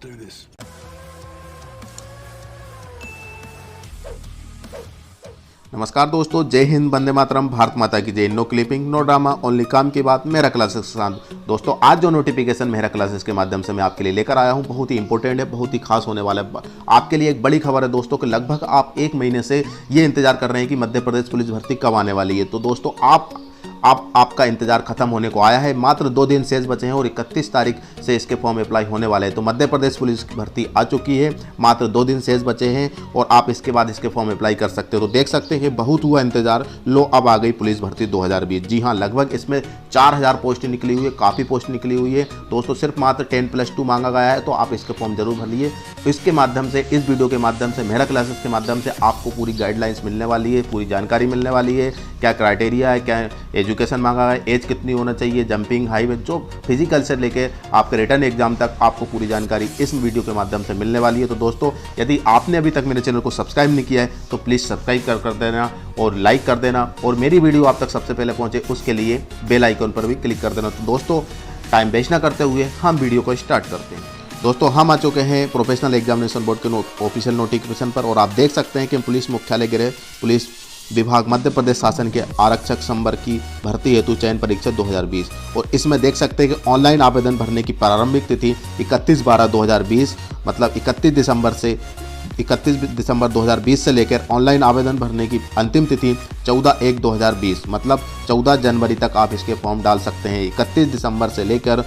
do this. नमस्कार दोस्तों, जय हिंद, वंदे मातरम, भारत माता की जय। No clipping, no drama, only काम की बात, मेरा क्लासेस के साथ। दोस्तों, आज जो नोटिफिकेशन मेरा क्लासेस के माध्यम से मैं आपके लिए लेकर आया हूं, बहुत ही इंपॉर्टेंट है, बहुत ही खास होने वाला है। आपके लिए एक बड़ी खबर है दोस्तों कि लगभग आप 1 महीने से ये इंतजार कर रहे हैं कि मध्य प्रदेश पुलिस भर्ती कब आने वाली है। तो दोस्तों, आपका इंतजार खत्म होने को आया है। मात्र 2 दिन शेष बचे हैं और 31 तारीख से इसके फॉर्म अप्लाई होने वाले हैं। तो मध्य प्रदेश पुलिस की भर्ती आ चुकी है, मात्र 2 दिन शेष बचे हैं और आप इसके बाद इसके फॉर्म अप्लाई कर सकते हो। तो देख सकते हैं कि बहुत हुआ इंतजार, लो अब आ गई पुलिस भर्ती 2020। जी हाँ, लगभग इसमें 4000 पोस्ट निकली हुई है, काफ़ी पोस्ट निकली हुई है दोस्तों। सिर्फ मात्र 10+2 मांगा गया है, तो आप इसके फॉर्म जरूर भरिए। तो इसके माध्यम से, इस वीडियो के माध्यम से, मेरा क्लासेस के माध्यम से आपको पूरी गाइडलाइंस मिलने वाली है, पूरी जानकारी मिलने वाली है। क्या क्राइटेरिया है, क्या एजुकेशन मांगा है, एज कितनी होना चाहिए, जंपिंग, हाई, जो फिजिकल से लेके आपके रिटर्न एग्जाम तक आपको पूरी जानकारी इस वीडियो के माध्यम से मिलने वाली है। तो दोस्तों, यदि आपने अभी तक मेरे चैनल को सब्सक्राइब नहीं किया है तो प्लीज़ सब्सक्राइब कर देना और लाइक कर देना, और मेरी वीडियो आप तक सबसे पहले पहुंचे उसके लिए बेल आइकन पर भी क्लिक कर देना। तो दोस्तों, टाइम वेस्ट ना करते हुए हम वीडियो को स्टार्ट करते हैं। दोस्तों, हम आ चुके हैं प्रोफेशनल एग्जामिनेशन बोर्ड के ऑफिशियल नोटिफिकेशन पर, और आप देख सकते हैं कि पुलिस मुख्यालय गृह पुलिस विभाग मध्य प्रदेश शासन के आरक्षक संवर्ग की भर्ती हेतु चयन परीक्षा 2020, और इसमें देख सकते हैं कि ऑनलाइन आवेदन भरने की प्रारंभिक तिथि 31/12/2020, मतलब 31 दिसंबर 2020 से लेकर ऑनलाइन आवेदन भरने की अंतिम तिथि 14/1/2020, मतलब 14 जनवरी तक आप इसके फॉर्म डाल सकते हैं। 31 दिसंबर से लेकर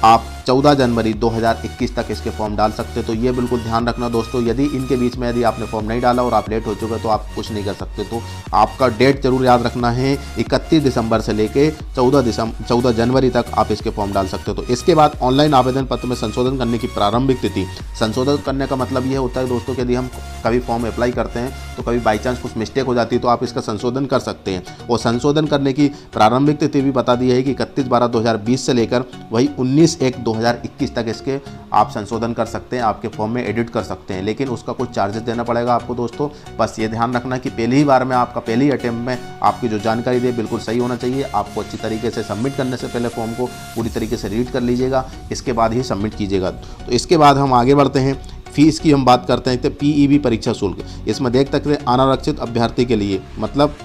आप 14 जनवरी 2021 तक इसके फॉर्म डाल सकते हैं। तो ये बिल्कुल ध्यान रखना दोस्तों, यदि इनके बीच में यदि आपने फॉर्म नहीं डाला और आप लेट हो चुके तो आप कुछ नहीं कर सकते। तो आपका डेट जरूर याद रखना है, 31 दिसंबर से लेके 14 जनवरी तक आप इसके फॉर्म डाल सकते हो। तो इसके बाद ऑनलाइन आवेदन पत्र में संशोधन करने की प्रारंभिक तिथि, संशोधन करने का मतलब ये होता है दोस्तों कि यदि हम कभी फॉर्म अप्लाई करते हैं तो कभी बाई चांस कुछ मिस्टेक हो जाती है तो आप इसका संशोधन कर सकते हैं। और संशोधन करने की प्रारंभिक तिथि भी बता दी है कि 31/12/2020 से लेकर वही 19/1/2021 तक इसके आप संशोधन कर सकते हैं, आपके फॉर्म में एडिट कर सकते हैं, लेकिन उसका कुछ चार्जेस देना पड़ेगा आपको दोस्तों। बस ये ध्यान रखना कि पहली ही बार में आपका, पहली अटेम्प्ट में आपकी जो जानकारी दे बिल्कुल सही होना चाहिए। आपको अच्छी तरीके से सबमिट करने से पहले फॉर्म को पूरी तरीके से रीड कर लीजिएगा, इसके बाद ही सबमिट कीजिएगा। तो इसके बाद हम आगे बढ़ते हैं। फीस की हम बात करते हैं तो PEB परीक्षा शुल्क, इसमें देख सकते हैं अनारक्षित अभ्यर्थी के लिए, मतलब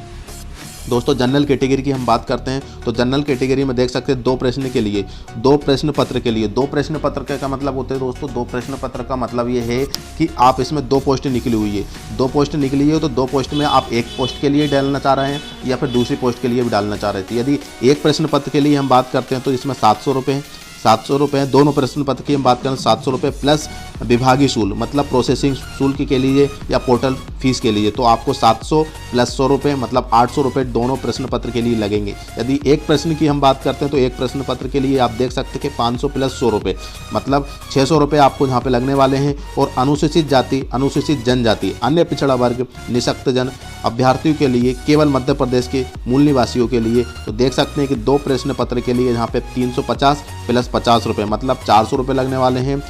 दोस्तों जनरल कैटेगरी की हम बात करते हैं तो जनरल कैटेगरी में देख सकते हैं 2 प्रश्न के लिए, 2 प्रश्न पत्र के लिए, 2 प्रश्न पत्र का मतलब होते हैं दोस्तों, 2 प्रश्न पत्र का मतलब ये है कि आप इसमें 2 पोस्ट निकली हुई है, 2 पोस्ट निकली है तो 2 पोस्ट में आप 1 पोस्ट के लिए डालना चाह रहे हैं या फिर दूसरी पोस्ट के लिए भी डालना चाह रहे थे। यदि 1 प्रश्न पत्र के लिए हम बात करते हैं तो इसमें 700 रुपये, 700 रुपये, दोनों प्रश्न पत्र की हम बात करें 700 रुपये प्लस विभागीय शुल्क, मतलब प्रोसेसिंग शुल्क के लिए या पोर्टल फीस के लिए, तो आपको 700 प्लस 100 रुपये मतलब 800 रुपये दोनों प्रश्न पत्र के लिए लगेंगे। यदि 1 प्रश्न की हम बात करते हैं तो 1 प्रश्न पत्र के लिए आप देख सकते हैं कि 500 प्लस 100 रुपये मतलब 600 रुपये आपको यहाँ पे लगने वाले हैं। और अनुसूचित जाति, अनुसूचित जनजाति, अन्य पिछड़ा वर्ग, निःशक्त जन अभ्यर्थियों के लिए, केवल मध्य प्रदेश के मूल निवासियों के लिए, तो देख सकते हैं कि 2 प्रश्न पत्र के लिए यहाँ पे 350 प्लस 50 रुपये मतलब 400 रुपये लगने वाले हैं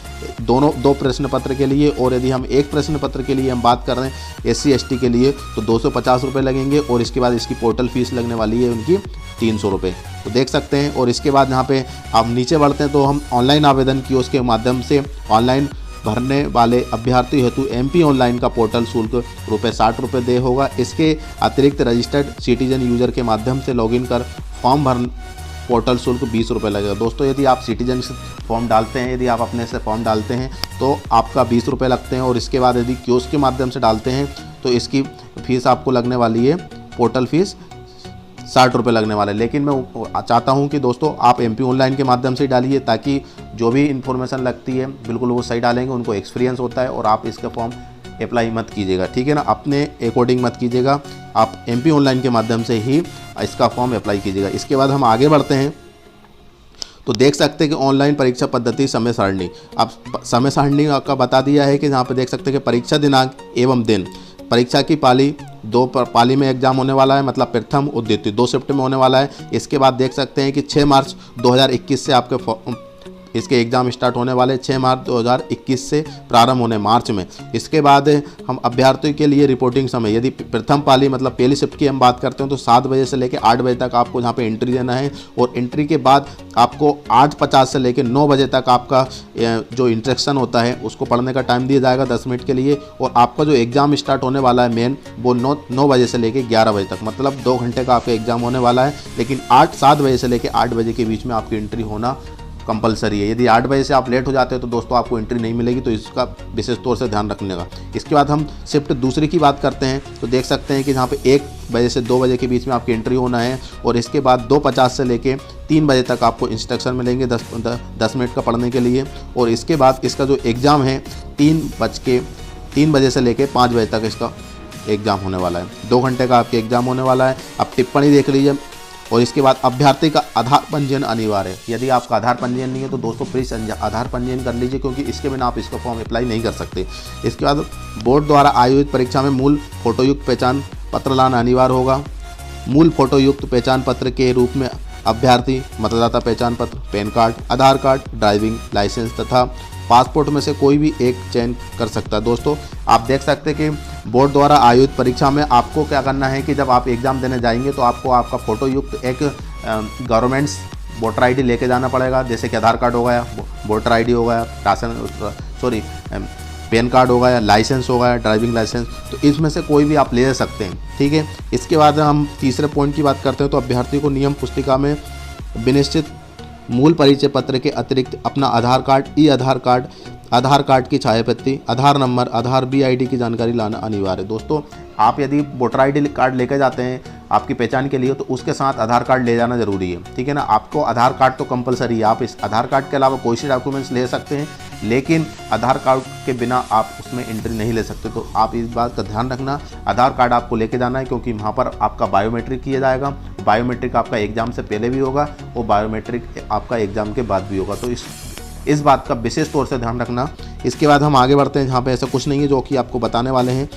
दोनों 2 प्रश्न पत्र के लिए। और यदि हम 1 प्रश्न पत्र के लिए हम बात कर रहे हैं SC ST के लिए तो 250 रुपये लगेंगे, और इसके बाद इसकी पोर्टल फीस लगने वाली है उनकी 300 रुपये, तो देख सकते हैं। और इसके बाद यहाँ पे आप नीचे बढ़ते हैं तो हम ऑनलाइन आवेदन की उसके माध्यम से ऑनलाइन भरने वाले अभ्यर्थी हेतु MP ऑनलाइन का पोर्टल शुल्क ₹60 दे होगा। इसके अतिरिक्त रजिस्टर्ड सिटीजन यूजर के माध्यम से लॉगिन कर फॉर्म भर पोर्टल शुल्क 20 रुपये लगेगा। दोस्तों, यदि आप सिटीजन से फॉर्म डालते हैं, यदि आप अपने से फॉर्म डालते हैं तो आपका 20 रुपये लगते हैं, और इसके बाद यदि कियोस्क के माध्यम से डालते हैं तो इसकी फ़ीस आपको लगने वाली है, पोर्टल फीस 60 रुपये लगने वाले। लेकिन मैं चाहता हूं कि दोस्तों आप MP ऑनलाइन के माध्यम से डालिए, ताकि जो भी इन्फॉर्मेशन लगती है बिल्कुल वो सही डालेंगे, उनको एक्सपीरियंस होता है। और आप इसका फॉर्म अप्लाई मत कीजिएगा, ठीक है ना, अपने अकॉर्डिंग मत कीजिएगा, आप MP ऑनलाइन के माध्यम से ही इसका फॉर्म अप्लाई कीजिएगा। इसके बाद हम आगे बढ़ते हैं तो देख सकते हैं कि ऑनलाइन परीक्षा पद्धति समय सारणी, अब समय सारणी का बता दिया है कि यहाँ पे देख सकते हैं कि परीक्षा दिनांक एवं दिन, परीक्षा की पाली 2 पाली में एग्जाम होने वाला है, मतलब प्रथम और द्वितीय 2 शिफ्ट में होने वाला है। इसके बाद देख सकते हैं कि 6 मार्च 2021 से आपके इसके एग्ज़ाम स्टार्ट होने वाले 6 मार्च 2021 से प्रारंभ होने मार्च में। इसके बाद हम अभ्यर्थियों के लिए रिपोर्टिंग समय, यदि प्रथम पाली मतलब पहली शिफ्ट की हम बात करते हैं तो 7 बजे से लेकर 8 बजे तक आपको यहाँ पे एंट्री देना है, और एंट्री के बाद आपको 8:50 से लेकर 9 बजे तक आपका जो इंस्ट्रक्शन होता है उसको पढ़ने का टाइम दिया जाएगा 10 मिनट के लिए। और आपका जो एग्ज़ाम स्टार्ट होने वाला है मेन, वो 9 बजे से लेकर 11 बजे तक, मतलब 2 घंटे का आपका एग्ज़ाम होने वाला है। लेकिन 7 बजे से लेकर 8 बजे के बीच में आपकी एंट्री होना कंपलसरी है। यदि 8 बजे से आप लेट हो जाते हो तो दोस्तों आपको एंट्री नहीं मिलेगी, तो इसका विशेष तौर से ध्यान रखने का। इसके बाद हम शिफ्ट दूसरी की बात करते हैं तो देख सकते हैं कि यहाँ पे 1 बजे से 2 बजे के बीच में आपकी एंट्री होना है, और इसके बाद 2:50 से लेके 3 बजे तक आपको इंस्ट्रक्शन मिलेंगे 10 मिनट का पढ़ने के लिए। और इसके बाद इसका जो एग्ज़ाम है 3 बजे से लेके 5 बजे तक इसका एग्ज़ाम होने वाला है। 2 घंटे का आपके एग्ज़ाम होने वाला है। अब टिप्पणी देख लीजिए। और इसके बाद अभ्यर्थी का आधार पंजीयन अनिवार्य है। यदि आपका आधार पंजीयन नहीं है तो दोस्तों प्लीज़ आधार पंजीयन कर लीजिए, क्योंकि इसके बिना आप इसका फॉर्म अप्लाई नहीं कर सकते। इसके बाद बोर्ड द्वारा आयोजित परीक्षा में मूल फोटोयुक्त पहचान पत्र लाना अनिवार्य होगा। मूल फोटोयुक्त पहचान पत्र के रूप में अभ्यर्थी मतदाता पहचान पत्र, पैन कार्ड, आधार कार्ड, ड्राइविंग लाइसेंस तथा पासपोर्ट में से कोई भी एक चयन कर सकता है। दोस्तों आप देख सकते हैं कि बोर्ड द्वारा आयोजित परीक्षा में आपको क्या करना है कि जब आप एग्ज़ाम देने जाएंगे तो आपको आपका फ़ोटो युक्त एक गवर्नमेंट्स वोटर आईडी लेके जाना पड़ेगा, जैसे कि आधार कार्ड हो गया, वोटर आईडी हो गया, पैन कार्ड हो गया, लाइसेंस हो गया, ड्राइविंग लाइसेंस, तो इसमें से कोई भी आप ले सकते हैं। ठीक है। इसके बाद हम तीसरे पॉइंट की बात करते हैं तो अभ्यर्थी को नियम पुस्तिका में विनिश्चित मूल परिचय पत्र के अतिरिक्त अपना आधार कार्ड, आधार कार्ड की छायाप्रति, आधार नंबर, आधार BID की जानकारी लाना अनिवार्य है। दोस्तों आप यदि वोटर ID कार्ड लेकर जाते हैं आपकी पहचान के लिए तो उसके साथ आधार कार्ड ले जाना जरूरी है। ठीक है ना। आपको आधार कार्ड तो कंपलसरी है। आप इस आधार कार्ड के अलावा कोई से डॉक्यूमेंट्स ले सकते हैं, लेकिन आधार कार्ड के बिना आप उसमें एंट्री नहीं ले सकते। तो आप इस बात का ध्यान रखना, आधार कार्ड आपको लेके जाना है, क्योंकि वहाँ पर आपका बायोमेट्रिक किया जाएगा। बायोमेट्रिक आपका एग्ज़ाम से पहले भी होगा और बायोमेट्रिक आपका एग्ज़ाम के बाद भी होगा, तो इस बात का विशेष तौर से ध्यान रखना। इसके बाद हम आगे बढ़ते हैं, जहाँ पे ऐसा कुछ नहीं है जो कि आपको बताने वाले हैं,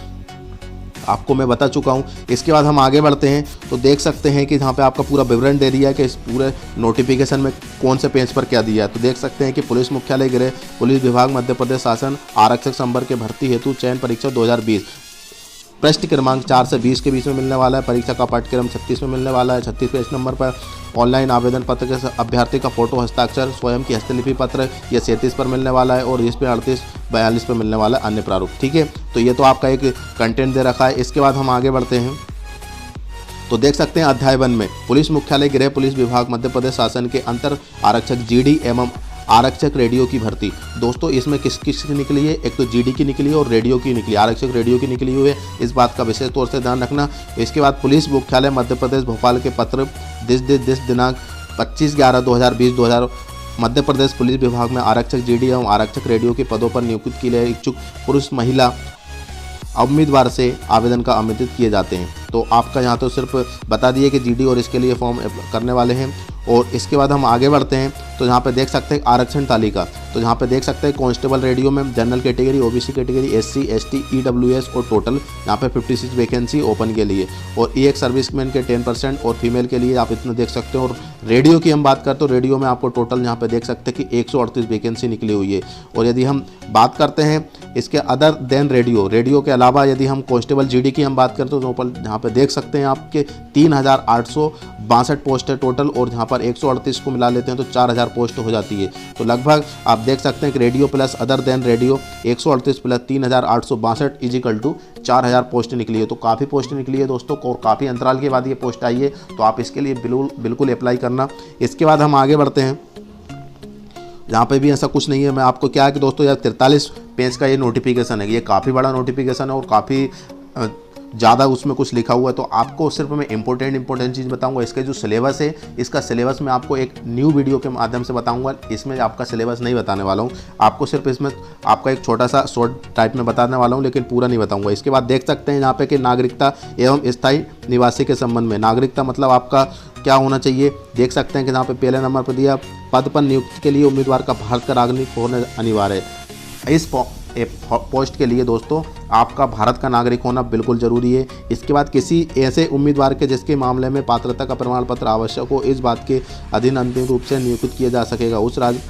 आपको मैं बता चुका हूँ। इसके बाद हम आगे बढ़ते हैं तो देख सकते हैं कि यहाँ पे आपका पूरा विवरण दे दिया है कि इस पूरे नोटिफिकेशन में कौन से पेज पर क्या दिया है। तो देख सकते हैं कि पुलिस मुख्यालय गृह पुलिस विभाग मध्य प्रदेश शासन आरक्षक संवर्ग के भर्ती हेतु चयन परीक्षा 2020 प्रश्न क्रमांक 4 से 20 के बीच में मिलने वाला है। परीक्षा का पाठ्यक्रम 36 में मिलने वाला है। 36 पेज नंबर पर ऑनलाइन आवेदन पत्र के अभ्यर्थी का फोटो हस्ताक्षर स्वयं की हस्तलिपि पत्र यह 37 पर मिलने वाला है, और इस पर 38-42 पर मिलने वाला है अन्य प्रारूप। ठीक है। तो ये तो आपका एक कंटेंट दे रखा है। इसके बाद हम आगे बढ़ते हैं तो देख सकते हैं अध्याय 1 में पुलिस मुख्यालय गृह पुलिस विभाग मध्य प्रदेश शासन के अंतर आरक्षक GD एवं आरक्षक रेडियो की भर्ती। दोस्तों इसमें किस की निकली है, एक तो GD की निकली है और रेडियो की निकली, आरक्षक रेडियो की निकली हुई है। इस बात का विशेष तौर से ध्यान रखना। इसके बाद पुलिस मुख्यालय मध्य प्रदेश भोपाल के पत्र दिनांक 25/11/2020 मध्य प्रदेश पुलिस विभाग में आरक्षक GD एवं आरक्षक रेडियो के पदों पर नियुक्त के लिए इच्छुक पुरुष महिला उम्मीदवार से आवेदन का आमंत्रित किए जाते हैं। तो आपका यहाँ तो सिर्फ बता दिए कि GD और इसके लिए फॉर्म करने वाले हैं। और इसके बाद हम आगे बढ़ते हैं तो यहाँ पे देख सकते हैं आरक्षण तालिका। तो यहाँ पे देख सकते हैं कांस्टेबल रेडियो में general category, OBC category, SC ST EWS और टोटल यहाँ पे 56 वैकेंसी ओपन के लिए, और एक सर्विसमैन के 10% और फीमेल के लिए आप इतना देख सकते हैं। और रेडियो की हम बात करते तो रेडियो में आपको टोटल यहाँ पे देख सकते हैं कि 138 वैकेंसी निकली हुई है। और यदि हम बात करते हैं इसके अदर देन रेडियो के अलावा यदि हम कांस्टेबल GD की हम बात करते तो यहाँ पे देख सकते हैं आपके 3862 पोस्ट है टोटल, और यहाँ पर 138 को मिला लेते हैं तो 4000 पोस्ट हो जाती है। तो लगभग आप देख सकते हैं कि radio plus other than radio 138 plus 3862 is equal to 4000 post निकली है। तो काफ़ी पोस्ट निकली है दोस्तों, और काफ़ी अंतराल के बाद ये पोस्ट आई है, तो आप इसके लिए बिल्कुल अप्लाई करना। इसके बाद हम आगे बढ़ते हैं, यहाँ पे भी ऐसा कुछ नहीं है। मैं आपको क्या है कि दोस्तों यार 43 पेज का ये नोटिफिकेशन है, ये काफ़ी बड़ा नोटिफिकेशन है और काफ़ी ज़्यादा उसमें कुछ लिखा हुआ है। तो आपको सिर्फ मैं इंपॉर्टेंट चीज़ बताऊंगा। इसके जो सिलेबस है, इसका सिलेबस मैं आपको एक न्यू वीडियो के माध्यम से बताऊंगा। इसमें आपका सिलेबस नहीं बताने वाला हूं, आपको सिर्फ इसमें आपका एक छोटा सा शॉर्ट टाइप में बताने वाला हूं, लेकिन पूरा नहीं बताऊंगा। इसके बाद देख सकते हैं यहाँ पे कि नागरिकता एवं स्थायी निवासी के संबंध में, नागरिकता मतलब आपका क्या होना चाहिए। देख सकते हैं कि यहाँ पे पहले नंबर पर दिया पद पर नियुक्ति के लिए उम्मीदवार का भारत का नागरिक होना अनिवार्य है। इस पोस्ट के लिए दोस्तों आपका भारत का नागरिक होना बिल्कुल ज़रूरी है। इसके बाद किसी ऐसे उम्मीदवार के जिसके मामले में पात्रता का प्रमाण पत्र आवश्यक हो, इस बात के अधीन अंतिम रूप से नियुक्त किया जा सकेगा उस राज्य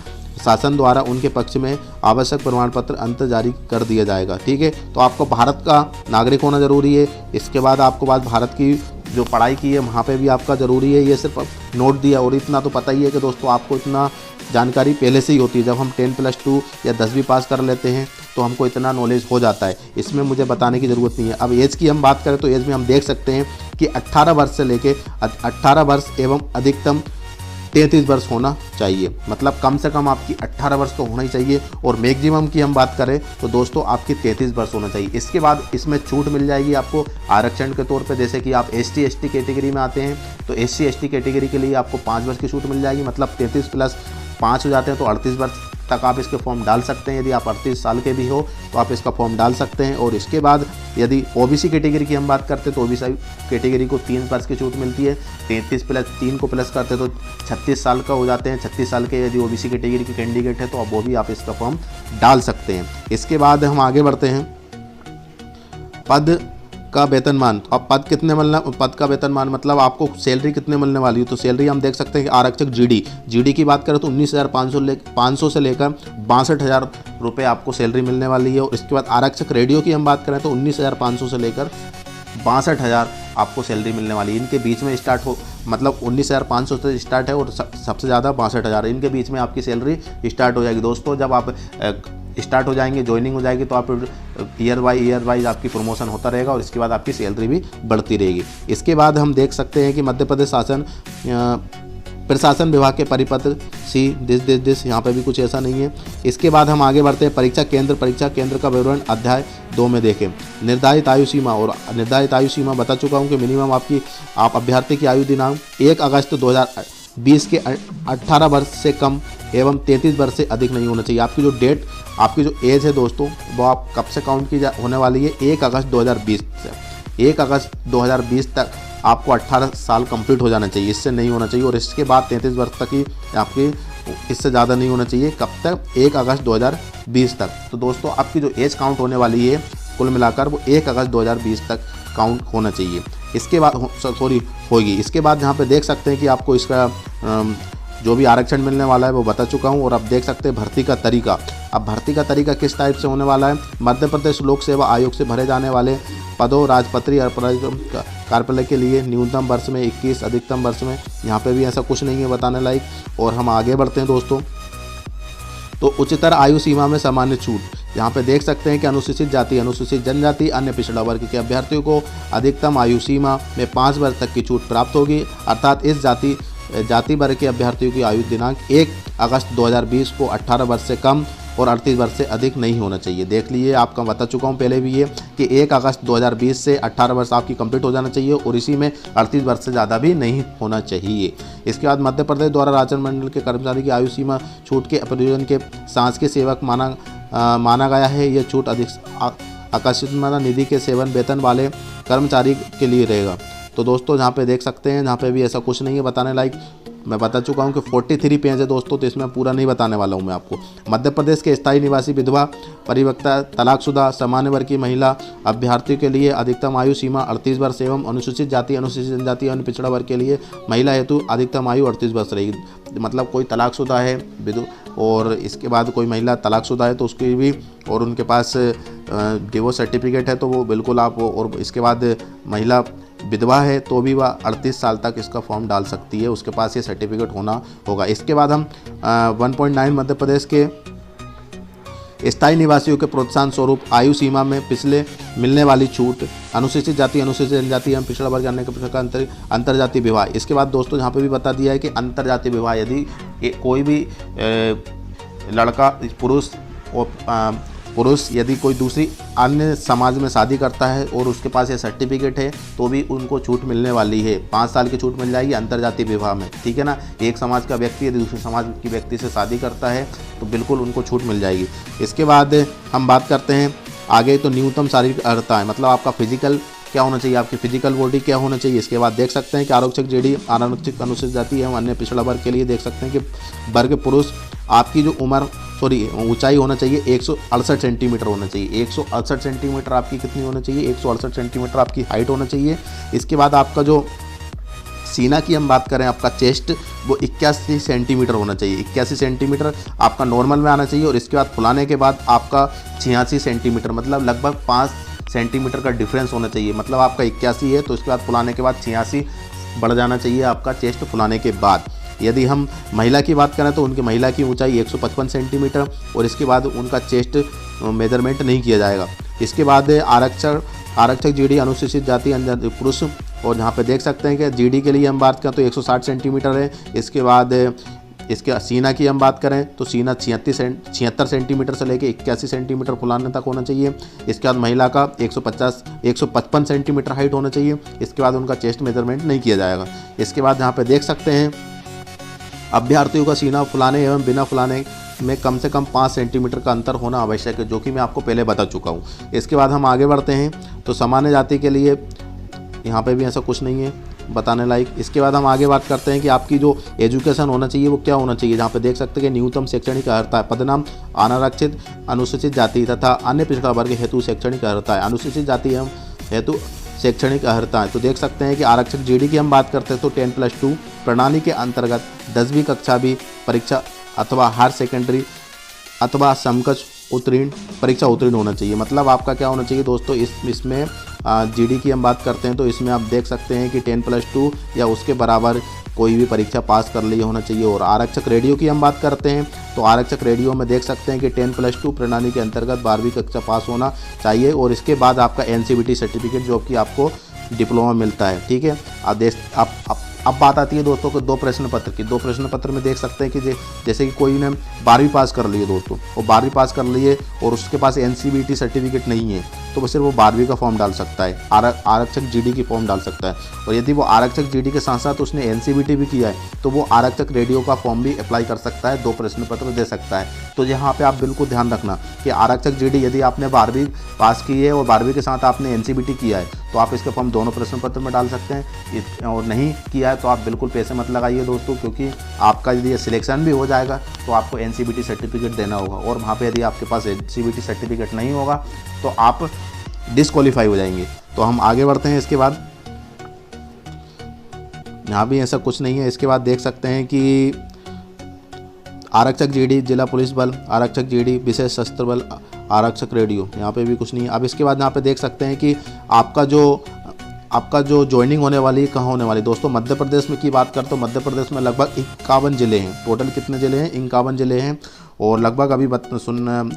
शासन द्वारा उनके पक्ष में आवश्यक प्रमाण पत्र अंत जारी कर दिया जाएगा। ठीक है, तो आपको भारत का नागरिक होना जरूरी है। इसके बाद आपको भारत की जो पढ़ाई की है वहाँ पे भी आपका ज़रूरी है। ये सिर्फ नोट दिया, और इतना तो पता ही है कि दोस्तों आपको इतना जानकारी पहले से ही होती है। जब हम 10+2 या 10वीं पास कर लेते हैं तो हमको इतना नॉलेज हो जाता है, इसमें मुझे बताने की ज़रूरत नहीं है। अब एज की हम बात करें तो एज में हम देख सकते हैं कि 18 वर्ष से लेके 18 वर्ष एवं अधिकतम 33 वर्ष होना चाहिए। मतलब कम से कम आपकी 18 वर्ष तो होना ही चाहिए, और मैक्सिमम की हम बात करें तो दोस्तों आपकी 33 वर्ष होना चाहिए। इसके बाद इसमें छूट मिल जाएगी आपको आरक्षण के तौर पे। जैसे कि आप ST ST कैटेगरी में आते हैं तो SC ST कैटेगरी के लिए आपको 5 वर्ष की छूट मिल जाएगी। मतलब 33 + 5 हो जाते हैं तो 38 वर्ष तक आप इसके फॉर्म डाल सकते हैं। यदि आप 38 साल के भी हो तो आप इसका फॉर्म डाल सकते हैं। और इसके बाद यदि OBC कैटेगरी की हम बात करते हैं तो OBC कैटेगरी को 3 वर्ष की छूट मिलती है। 33 + 3 को प्लस करते हैं तो 36 साल का हो जाते हैं। 36 साल के यदि OBC कैटेगरी के कैंडिडेट है तो अब वो भी आप इसका फॉर्म डाल सकते हैं। इसके बाद हम आगे बढ़ते हैं, पद का वेतनमान। अब पद कितने मिलना, पद का वेतनमान मतलब आपको सैलरी कितने मिलने वाली है। तो सैलरी हम देख सकते हैं कि आरक्षक GD की बात करें तो 19,500 से लेकर 62,000 रुपये आपको सैलरी मिलने वाली है। और इसके बाद आरक्षक रेडियो की हम बात करें तो 19,500 से लेकर 62,000 आपको सैलरी मिलने वाली है। इनके बीच में स्टार्ट हो, मतलब 19,500 से स्टार्ट है और सबसे ज़्यादा 62,000, इनके बीच में आपकी सैलरी स्टार्ट हो जाएगी। दोस्तों जब आप स्टार्ट हो जाएंगे, ज्वाइनिंग हो जाएगी तो आप ईयर वाइज आपकी प्रमोशन होता रहेगा और इसके बाद आपकी सैलरी भी बढ़ती रहेगी। इसके बाद हम देख सकते हैं कि मध्य प्रदेश प्रशासन विभाग के परिपत्र सी दिस यहाँ पे भी कुछ ऐसा नहीं है। इसके बाद हम आगे बढ़ते हैं, परीक्षा केंद्र का विवरण अध्याय 2 में देखें। निर्धारित आयु सीमा, और निर्धारित आयु सीमा बता चुका हूँ कि मिनिमम आप अभ्यर्थी की आयु दिनांक 1 अगस्त 2020 के 18 वर्ष से कम एवं 33 वर्ष से अधिक नहीं होना चाहिए। आपकी जो एज है दोस्तों वो आप कब से काउंट की होने वाली है, 1 अगस्त 2020 से। 1 अगस्त 2020 तक आपको 18 साल कंप्लीट हो जाना चाहिए, इससे नहीं होना चाहिए। और इसके बाद 33 वर्ष तक ही आपकी, इससे ज़्यादा नहीं होना चाहिए। कब तक, 1 अगस्त 2020 तक। तो दोस्तों आपकी जो एज काउंट होने वाली है कुल मिलाकर वो 1 अगस्त 2020 तक काउंट होना चाहिए। इसके बाद होगी। इसके बाद यहाँ पे देख सकते हैं कि आपको इसका जो भी आरक्षण मिलने वाला है वो बता चुका हूँ। और अब देख सकते हैं भर्ती का तरीका। अब भर्ती का तरीका किस टाइप से होने वाला है, मध्य प्रदेश लोक सेवा आयोग से भरे जाने वाले पदों राजपत्रित कार्यालय के लिए न्यूनतम वर्ष में 21, अधिकतम वर्ष में, यहाँ पे भी ऐसा कुछ नहीं है बताने लायक। और हम आगे बढ़ते हैं दोस्तों, तो उच्चतर आयु सीमा में सामान्य छूट। यहाँ पे देख सकते हैं कि अनुसूचित जाति, अनुसूचित जनजाति, अन्य पिछड़ा वर्ग के अभ्यर्थियों को अधिकतम आयु सीमा में 5 वर्ष तक की छूट प्राप्त होगी। अर्थात इस जाति वर्ग के अभ्यर्थियों की आयु दिनांक 1 अगस्त 2020 को 18 वर्ष से कम और 38 वर्ष से अधिक नहीं होना चाहिए। देख लीजिए, आपका बता चुका हूँ पहले भी ये कि 1 अगस्त 2020 से 18 वर्ष आपकी कंप्लीट हो जाना चाहिए और इसी में 38 वर्ष से ज़्यादा भी नहीं होना चाहिए। इसके बाद मध्य प्रदेश द्वारा राजन मंडल के कर्मचारी की आयु सीमा छूट के प्रयोजन के शासकीय सेवक माना गया है। यह छूट आकस्मिक निधि के सेवन वेतन वाले कर्मचारी के लिए रहेगा। तो दोस्तों यहाँ पे देख सकते हैं, यहाँ पे भी ऐसा कुछ नहीं है बताने लायक। मैं बता चुका हूँ कि 43 पेज है दोस्तों, तो इसमें पूरा नहीं बताने वाला हूँ मैं आपको। मध्य प्रदेश के स्थायी निवासी विधवा, परिवक्ता, तलाकशुदा, सामान्य वर्ग की महिला अभ्यर्थियों के लिए अधिकतम आयु सीमा 38 वर्ष एवं अनुसूचित जाति, अनुसूचित जनजाति और पिछड़ा वर्ग के लिए महिला हेतु अधिकतम आयु 38 वर्ष रहेगी। मतलब कोई तलाकशुदा है और इसके बाद कोई महिला तलाकशुदा है तो उसकी भी, और उनके पास डिवोर्स सर्टिफिकेट है तो वो बिल्कुल आप, और इसके बाद महिला विधवा है तो भी वह 38 साल तक इसका फॉर्म डाल सकती है, उसके पास ये सर्टिफिकेट होना होगा। इसके बाद हम 1.9 मध्य प्रदेश के स्थायी निवासियों के प्रोत्साहन स्वरूप आयु सीमा में पिछले मिलने वाली छूट, अनुसूचित जाति, अनुसूचित जनजाति एवं पिछड़ा वर्ग अन्य का अंतरजातीय विवाह। इसके बाद दोस्तों यहाँ पे भी बता दिया है कि अंतरजातीय विवाह, यदि कोई भी लड़का पुरुष यदि कोई दूसरी अन्य समाज में शादी करता है और उसके पास ये सर्टिफिकेट है तो भी उनको छूट मिलने वाली है। 5 साल की छूट मिल जाएगी अंतरजातीय विवाह में, ठीक है ना। एक समाज का व्यक्ति यदि दूसरे समाज की व्यक्ति से शादी करता है तो बिल्कुल उनको छूट मिल जाएगी। इसके बाद हम बात करते हैं आगे, तो न्यूनतम शारीरिक अर्हता है, मतलब आपका फिजिकल क्या होना चाहिए, आपकी फिजिकल बॉडी क्या होना चाहिए। इसके बाद देख सकते हैं कि आरक्षक GD, आरक्षक अनुसूचित जाति एवं अन्य पिछड़ा वर्ग के लिए देख सकते हैं कि वर्ग पुरुष आपकी जो ऊंचाई होना चाहिए 168 सेंटीमीटर होना चाहिए। 168 सेंटीमीटर आपकी कितनी होना चाहिए, 168 सेंटीमीटर आपकी हाइट होना चाहिए। इसके बाद आपका जो सीना की हम बात करें, आपका चेस्ट वो 81 सेंटीमीटर होना चाहिए। 81 सेंटीमीटर आपका नॉर्मल में आना चाहिए। और इसके बाद फुलाने के बाद आपका 86 सेंटीमीटर, मतलब लगभग 5 सेंटीमीटर का डिफरेंस होना चाहिए। मतलब आपका 81 है तो इसके बाद फुलाने के बाद 86 बढ़ जाना चाहिए आपका चेस्ट फुलाने के बाद। यदि हम महिला की बात करें तो उनकी महिला की ऊंचाई 155 सेंटीमीटर और इसके बाद उनका चेस्ट मेजरमेंट नहीं किया जाएगा। इसके बाद आरक्षक जीडी अनुसूचित जाति पुरुष, और यहाँ पे देख सकते हैं कि जीडी के लिए हम बात करें तो 160 सेंटीमीटर है। इसके बाद इसके सीना की हम बात करें तो सीना 76 सेंटीमीटर से लेकर 81 सेंटीमीटर फुलाने तक होना चाहिए। इसके बाद महिला का 155 सेंटीमीटर हाइट होना चाहिए। इसके बाद उनका चेस्ट मेजरमेंट नहीं किया जाएगा। इसके बाद यहाँ पे देख सकते हैं अभ्यर्थियों का सीना फुलाने एवं बिना फुलाने में कम से कम 5 सेंटीमीटर का अंतर होना आवश्यक है, जो कि मैं आपको पहले बता चुका हूँ। इसके बाद हम आगे बढ़ते हैं तो सामान्य जाति के लिए यहाँ पे भी ऐसा कुछ नहीं है बताने लायक। इसके बाद हम आगे बात करते हैं कि आपकी जो एजुकेशन होना चाहिए वो क्या होना चाहिए। जहाँ पे देख सकते हैं कि न्यूनतम शैक्षणिक अर्हता है, पदनाम अनारक्षित अनुसूचित जाति तथा अन्य पिछड़ा वर्ग हेतु शैक्षणिक अर्हता है। अनुसूचित जाति एवं हेतु शैक्षणिक अर्हता है तो देख सकते हैं कि आरक्षक जीडी की हम बात करते हैं तो 10+2 प्रणाली के अंतर्गत 10वीं कक्षा भी परीक्षा अथवा हायर सेकेंडरी अथवा समकक्ष परीक्षा उत्तीर्ण होना चाहिए। मतलब आपका क्या होना चाहिए दोस्तों, इसमें जीडी की हम बात करते हैं तो इसमें आप देख सकते हैं कि 10+2 या उसके बराबर कोई भी परीक्षा पास कर ली होना चाहिए। और आरक्षक रेडियो की हम बात करते हैं तो आरक्षक रेडियो में देख सकते हैं कि 10+2 प्रणाली के अंतर्गत 12वीं कक्षा पास होना चाहिए। और इसके बाद आपका एनसीवीटी सर्टिफिकेट जो कि आपको डिप्लोमा मिलता है। ठीक है, अब बात आती है दोस्तों को 2 प्रश्न पत्र की। 2 प्रश्न पत्र में देख सकते हैं कि जैसे कि कोई ने 12वीं पास कर ली है दोस्तों, वो 12वीं पास कर ली है और उसके पास एनसीवीटी सर्टिफिकेट नहीं है तो वो सिर्फ वो 12वीं का फॉर्म डाल सकता है, आरक्षक जीडी की फॉर्म डाल सकता है। और यदि वो आरक्षक जीडी के साथ साथ उसने एनसीवीटी भी किया है तो वो आरक्षक रेडियो का फॉर्म भी अप्लाई कर सकता है, 2 प्रश्न पत्र दे सकता है। तो यहाँ पे आप बिल्कुल ध्यान रखना कि आरक्षक जीडी यदि आपने 12वीं पास की है और 12वीं के साथ आपने एनसीवीटी किया है तो आप इसके फॉर्म दोनों प्रश्न पत्र में डाल सकते हैं। और नहीं किया है तो आप बिल्कुल पैसे मत लगाइए दोस्तों, क्योंकि आपका यदि सिलेक्शन भी हो जाएगा तो आपको एनसीवीटी सर्टिफिकेट देना होगा और वहाँ पे यदि आपके पास एनसीवीटी सर्टिफिकेट नहीं होगा तो आप डिस्क्वालीफाई हो जाएंगे। तो हम आगे बढ़ते हैं। इसके बाद यहाँ भी ऐसा कुछ नहीं है। इसके बाद देख सकते हैं कि आरक्षक जीडी जिला पुलिस बल, आरक्षक जीडी विशेष सशस्त्र बल, आरक्षक रेडियो, यहाँ पे भी कुछ नहीं है। अब इसके बाद यहाँ पे देख सकते हैं कि आपका जो ज्वाइनिंग होने वाली है कहाँ होने वाली दोस्तों। मध्य प्रदेश में की बात करते तो मध्य प्रदेश में लगभग 51 जिले हैं। टोटल कितने जिले हैं? 51 जिले हैं। और लगभग अभी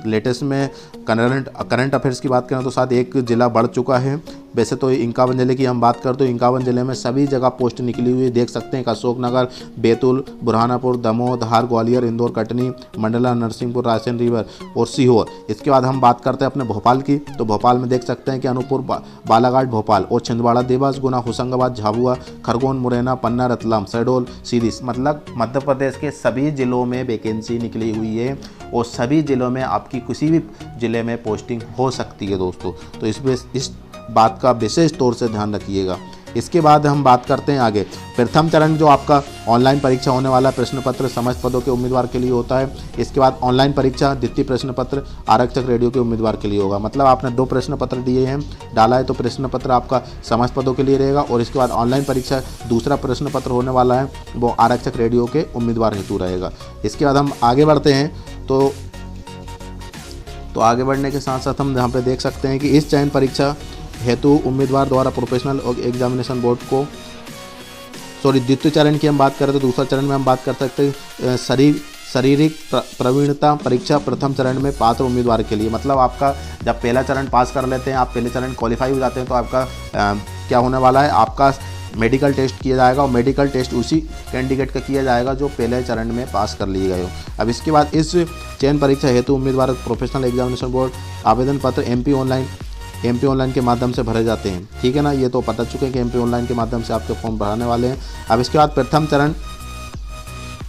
लेटेस्ट में करंट अफेयर्स की बात करें तो शायद एक ज़िला बढ़ चुका है। वैसे तो 51 जिले की हम बात करते तो 51 जिले में सभी जगह पोस्ट निकली हुई देख सकते हैं। अशोकनगर, बैतूल, बुरहानपुर, दमोह, धार, ग्वालियर, इंदौर, कटनी, मंडला, नरसिंहपुर, रायसेन, रीवा और सीहोर। इसके बाद हम बात करते हैं अपने भोपाल की तो भोपाल में देख सकते हैं कि अनूपपुर, बालाघाट, भोपाल और छिंदवाड़ा, देवास, गुना, होशंगाबाद, झाबुआ, खरगोन, मुरैना, पन्ना, रतलाम, शहडोल, सीधी। मतलब मध्य प्रदेश के सभी जिलों में वैकेंसी निकली हुई है और सभी जिलों में आपकी किसी भी जिले में पोस्टिंग हो सकती है दोस्तों। तो इस बात का विशेष तौर से ध्यान रखिएगा। इसके बाद हम बात करते हैं आगे। प्रथम चरण जो आपका ऑनलाइन परीक्षा होने वाला प्रश्न पत्र समस्त पदों के उम्मीदवार के लिए होता है। इसके बाद ऑनलाइन परीक्षा द्वितीय प्रश्न पत्र आरक्षक रेडियो के उम्मीदवार के लिए होगा। मतलब आपने 2 प्रश्न पत्र दिए हैं, डाला है तो प्रश्न पत्र आपका समस्त पदों के लिए रहेगा। और इसके बाद ऑनलाइन परीक्षा दूसरा प्रश्न पत्र होने वाला है वो आरक्षक रेडियो के उम्मीदवार हेतु रहेगा। इसके बाद हम आगे बढ़ते हैं तो आगे बढ़ने के साथ साथ हम यहाँ पे देख सकते हैं कि इस चयन परीक्षा हेतु उम्मीदवार द्वारा प्रोफेशनल एग्जामिनेशन बोर्ड को द्वितीय चरण की हम बात करें तो दूसरा चरण में हम बात कर सकते हैं शारीरिक प्रवीणता परीक्षा प्रथम चरण में पात्र उम्मीदवार के लिए। मतलब आपका जब पहला चरण पास कर लेते हैं, आप पहले चरण क्वालिफाई हो जाते हैं तो आपका क्या होने वाला है, आपका मेडिकल टेस्ट किया जाएगा और मेडिकल टेस्ट उसी कैंडिडेट का किया जाएगा जो पहले चरण में पास कर लिए गए हो। अब इसके बाद इस चयन परीक्षा हेतु उम्मीदवार प्रोफेशनल एग्जामिनेशन बोर्ड आवेदन पत्र एमपी ऑनलाइन के माध्यम से भरे जाते हैं। ठीक है ना, ये तो पता चुके हैं कि एमपी ऑनलाइन के माध्यम से आपके फॉर्म भराने वाले हैं। अब इसके बाद प्रथम चरण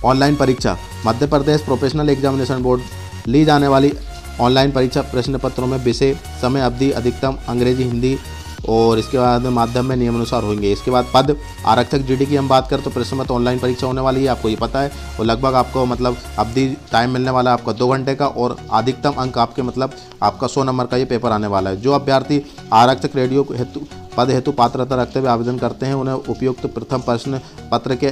ऑनलाइन परीक्षा Madhya Pradesh professional examination board ली जाने वाली ऑनलाइन परीक्षा प्रश्न पत्रों में विषय, समय, अवधि, अधिकतम अंग्रेजी, हिंदी और इसके बाद माध्यम में नियमानुसार होंगे। इसके बाद पद आरक्षक जीडी की हम बात करें तो प्रश्न पत्र ऑनलाइन परीक्षा होने वाली है, आपको ये पता है। और लगभग आपको मतलब अवधि टाइम मिलने वाला है आपका 2 घंटे का और अधिकतम अंक आपके मतलब आपका 100 नंबर का ये पेपर आने वाला है। जो अभ्यर्थी आरक्षक रेडियो हेतु पद हेतु पात्रता रखते हुए आवेदन करते हैं उन्हें उपयुक्त प्रथम प्रश्न पत्र के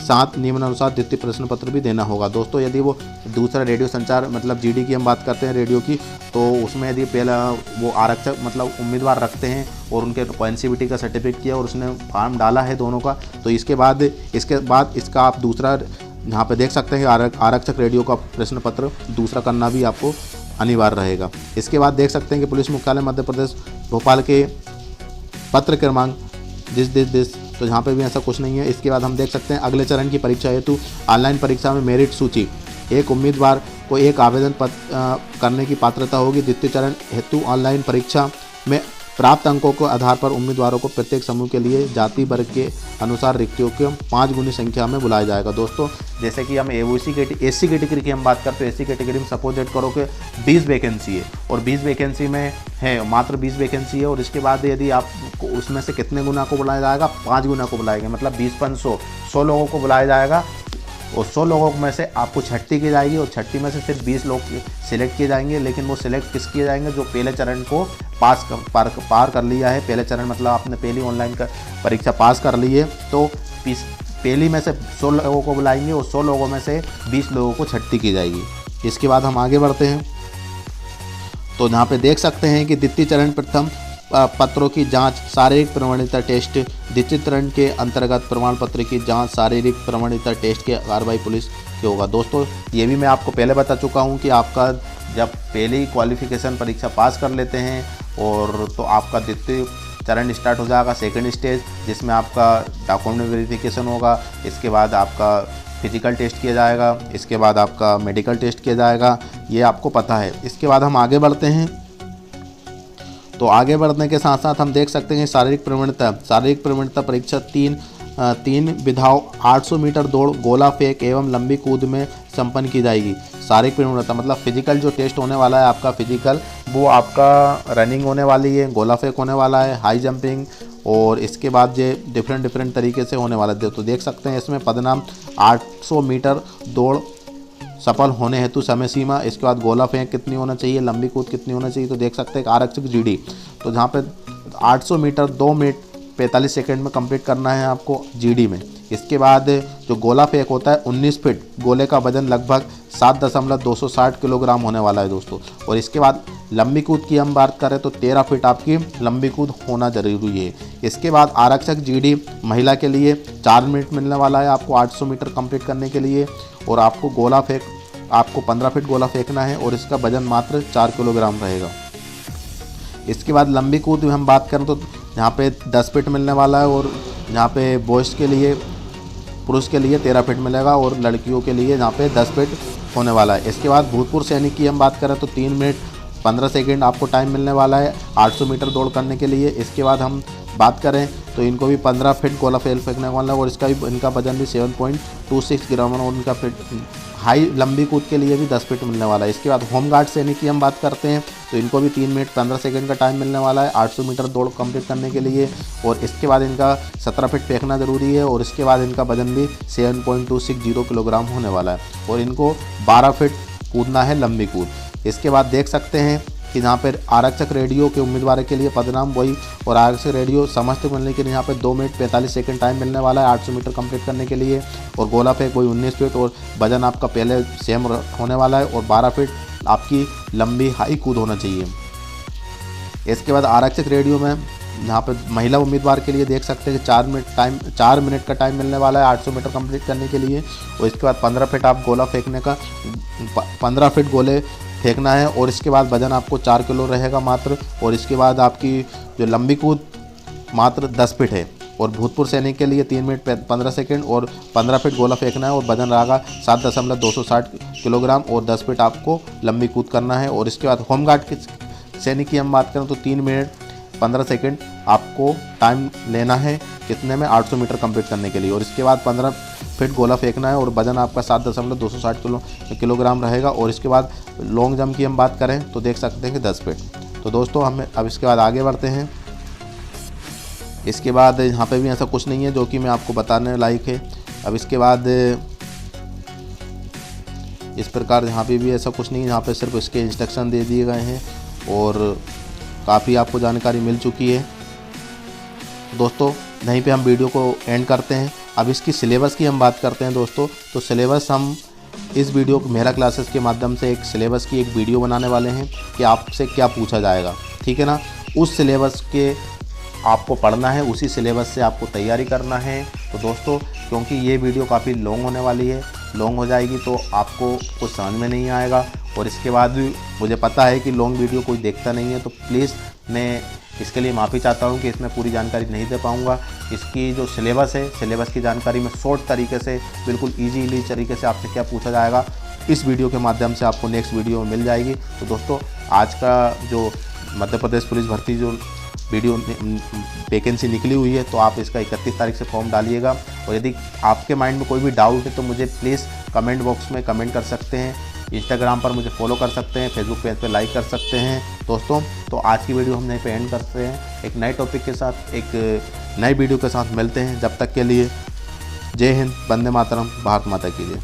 साथ निम्नानुसार द्वितीय प्रश्न पत्र भी देना होगा। दोस्तों यदि वो दूसरा रेडियो संचार मतलब जीडी की हम बात करते हैं रेडियो की, तो उसमें यदि पहला वो आरक्षक मतलब उम्मीदवार रखते हैं और उनके एनसीवीटी का सर्टिफिकेट किया और उसने फॉर्म डाला है दोनों का, तो इसके बाद इसका आप दूसरा यहाँ पे देख सकते हैं आरक्षक रेडियो का प्रश्न पत्र दूसरा करना भी आपको अनिवार्य रहेगा। इसके बाद देख सकते हैं कि पुलिस मुख्यालय मध्य प्रदेश भोपाल के पत्र क्रमांक दिस तो यहाँ पे भी ऐसा कुछ नहीं है। इसके बाद हम देख सकते हैं अगले चरण की परीक्षा हेतु ऑनलाइन परीक्षा में मेरिट सूची, एक उम्मीदवार को एक आवेदन करने की पात्रता होगी। द्वितीय चरण हेतु ऑनलाइन परीक्षा में प्राप्त अंकों के आधार पर उम्मीदवारों को प्रत्येक समूह के लिए जाति वर्ग के अनुसार रिक्तियों के 5 गुनी संख्या में बुलाया जाएगा। दोस्तों जैसे कि हम एससी कैटेगरी की हम बात करते हैं, एससी कैटेगरी में सपोज डेट करो कि 20 वैकेंसी है और 20 वैकेंसी में है मात्र 20 वैकेंसी है और इसके बाद यदि आप उसमें से कितने गुना को बुलाया जाएगा, 5 गुना को बुलाएंगे, मतलब 20-500 लोगों को बुलाया जाएगा और 100 लोगों में से आपको छट्टी की जाएगी और छट्टी में से सिर्फ 20 लोग सिलेक्ट किए जाएंगे। लेकिन वो सिलेक्ट किस किए जाएंगे, जो पहले चरण को पार कर लिया है। पहले चरण मतलब आपने पहली ऑनलाइन का परीक्षा पास कर ली है, तो पहली में से 100 लोगों को बुलाएंगे और 100 लोगों में से 20 लोगों को छट्टी की जाएगी। इसके बाद हम आगे बढ़ते हैं, तो यहाँ पे देख सकते हैं कि द्वितीय चरण प्रथम पत्रों की जांच शारीरिक प्रमाणिकता टेस्ट, द्वितीय चरण के अंतर्गत प्रमाण पत्र की जांच शारीरिक प्रमाणिकता टेस्ट के कार्रवाई पुलिस की होगा। दोस्तों ये भी मैं आपको पहले बता चुका हूं कि आपका जब पहली क्वालिफिकेशन परीक्षा पास कर लेते हैं और तो आपका द्वितीय चरण स्टार्ट हो जाएगा, सेकंड स्टेज, जिसमें आपका डॉक्यूमेंट वेरिफिकेशन होगा। इसके बाद आपका फिजिकल टेस्ट किया जाएगा, इसके बाद आपका मेडिकल टेस्ट किया जाएगा, ये आपको पता है। इसके बाद हम आगे बढ़ते हैं, तो आगे बढ़ने के साथ साथ हम देख सकते हैं शारीरिक प्रवणता परीक्षा तीन विधाओं 800 मीटर दौड़, गोला फेंक एवं लंबी कूद में संपन्न की जाएगी। शारीरिक प्रवणता मतलब फिजिकल जो टेस्ट होने वाला है आपका फिजिकल, वो आपका रनिंग होने वाली है, गोला फेंक होने वाला है, हाई जंपिंग, और इसके बाद ये डिफरेंट तरीके से होने वाला है। तो देख सकते हैं इसमें पदनाम 800 मीटर दौड़ सफल होने हेतु समय सीमा, इसके बाद गोला फेंक कितनी होना चाहिए, लंबी कूद कितनी होना चाहिए। तो देख सकते हैं आरक्षक जीडी, तो जहाँ पे 800 मीटर 2 मिनट 45 सेकंड में कंप्लीट करना है आपको जीडी में। इसके बाद जो गोला फेंक होता है 19 फीट, गोले का वजन लगभग 7.260 किलोग्राम होने वाला है दोस्तों। और इसके बाद लंबी कूद की हम बात करें तो 13 फीट आपकी लंबी कूद होना जरूरी है। इसके बाद आरक्षक जीडी महिला के लिए 4 मिनट मिलने वाला है आपको 800 मीटर कंप्लीट करने के लिए, और आपको गोला फेंक आपको 15 फीट गोला फेंकना है और इसका वजन मात्र 4 किलोग्राम रहेगा। इसके बाद लंबी कूद में हम बात करें तो यहाँ पे 10 फीट मिलने वाला है, और यहाँ पे बॉयज़ के लिए पुरुष के लिए 13 फीट मिलेगा और लड़कियों के लिए यहाँ पे 10 फीट होने वाला है। इसके बाद भूतपूर्व सैनिक की हम बात करें तो 3 मिनट 15 सेकेंड आपको टाइम मिलने वाला है 800 मीटर दौड़ करने के लिए। इसके बाद हम बात करें तो इनको भी 15 फीट गोला फेंकने वाला है और इनका वजन भी 7.26 ग्राम और उनका फिट हाई लंबी कूद के लिए भी 10 फीट मिलने वाला है। इसके बाद होमगार्ड सैनिक की हम बात करते हैं तो इनको भी 3 मिनट 15 सेकंड का टाइम मिलने वाला है 800 मीटर दौड़ कंप्लीट करने के लिए, और इसके बाद इनका 17 फीट फेंकना ज़रूरी है, और इसके बाद इनका वजन भी 7.260 किलोग्राम होने वाला है, और इनको 12 फीट कूदना है लंबी कूद। इसके बाद देख सकते हैं कि यहाँ पर आरक्षक रेडियो के उम्मीदवार के लिए पदनाम वही, और आरक्षक रेडियो समस्त मिलने के लिए यहाँ पे 2 मिनट 45 सेकंड टाइम मिलने वाला है 800 मीटर कंप्लीट करने के लिए, और गोला फेंक वही 19 फीट और वजन आपका पहले सेम होने वाला है, और 12 फीट आपकी लंबी हाई कूद होना चाहिए। इसके बाद आरक्षक रेडियो में यहाँ पर महिला उम्मीदवार के लिए देख सकते हैं कि 4 मिनट का टाइम मिलने वाला है 800 मीटर कंप्लीट करने के लिए, और इसके बाद 15 फीट आप गोला फेंकने का 15 फीट गोले फेंकना है, और इसके बाद वजन आपको 4 किलो रहेगा मात्र, और इसके बाद आपकी जो लंबी कूद मात्र 10 फीट है, और भूतपूर्व सैनिक के लिए 3 मिनट 15 सेकंड और 15 फीट गोला फेंकना है, और वजन रहेगा 7.260 किलोग्राम और 10 फीट आपको लंबी कूद करना है। और इसके बाद होमगार्ड के सैनिक की हम बात करें तो 3 मिनट 15 सेकंड आपको टाइम लेना है कितने में 800 मीटर कंप्लीट करने के लिए, और इसके बाद 15 फीट गोला फेंकना है, और वजन आपका 7.260 किलोग्राम रहेगा। और इसके बाद लॉन्ग जंप की हम बात करें तो देख सकते हैं कि 10 फीट। तो दोस्तों हम अब इसके बाद आगे बढ़ते हैं। इसके बाद यहाँ पे भी ऐसा कुछ नहीं है जो कि मैं आपको बताने लायक है। अब इसके बाद इस प्रकार यहाँ पे भी ऐसा कुछ नहीं है, यहाँ पे सिर्फ इसके इंस्ट्रक्शन दे दिए गए हैं और काफ़ी आपको जानकारी मिल चुकी है। दोस्तों यहीं पे हम वीडियो को एंड करते हैं। अब इसकी सिलेबस की हम बात करते हैं दोस्तों। तो सिलेबस हम इस वीडियो मेरा क्लासेस के माध्यम से एक सिलेबस की एक वीडियो बनाने वाले हैं कि आपसे क्या पूछा जाएगा, ठीक है ना। उस सिलेबस के आपको पढ़ना है, उसी सिलेबस से आपको तैयारी करना है। तो दोस्तों क्योंकि ये वीडियो काफ़ी लॉन्ग होने वाली है, लॉन्ग हो जाएगी तो आपको कुछ समझ में नहीं आएगा, और इसके बाद भी मुझे पता है कि लॉन्ग वीडियो कोई देखता नहीं है, तो प्लीज़ मैं इसके लिए माफ़ी चाहता हूँ कि इसमें पूरी जानकारी नहीं दे पाऊँगा। इसकी जो सिलेबस है, सिलेबस की जानकारी मैं शॉर्ट तरीके से बिल्कुल ईजीली तरीके से आपसे क्या पूछा जाएगा इस वीडियो के माध्यम से आपको नेक्स्ट वीडियो में मिल जाएगी। तो दोस्तों आज का जो मध्य प्रदेश पुलिस भर्ती जो वीडियो वैकेंसी निकली हुई है, तो आप इसका 31 तारीख से फॉर्म डालिएगा। और यदि आपके माइंड में कोई भी डाउट है तो मुझे प्लीज़ कमेंट बॉक्स में कमेंट कर सकते हैं, इंस्टाग्राम पर मुझे फॉलो कर सकते हैं, फेसबुक पेज पे लाइक कर सकते हैं दोस्तों। तो आज की वीडियो हम यहीं पे एंड करते हैं। एक नए टॉपिक के साथ एक नई वीडियो के साथ मिलते हैं। जब तक के लिए जय हिंद, वंदे मातरम, भारत माता की जय।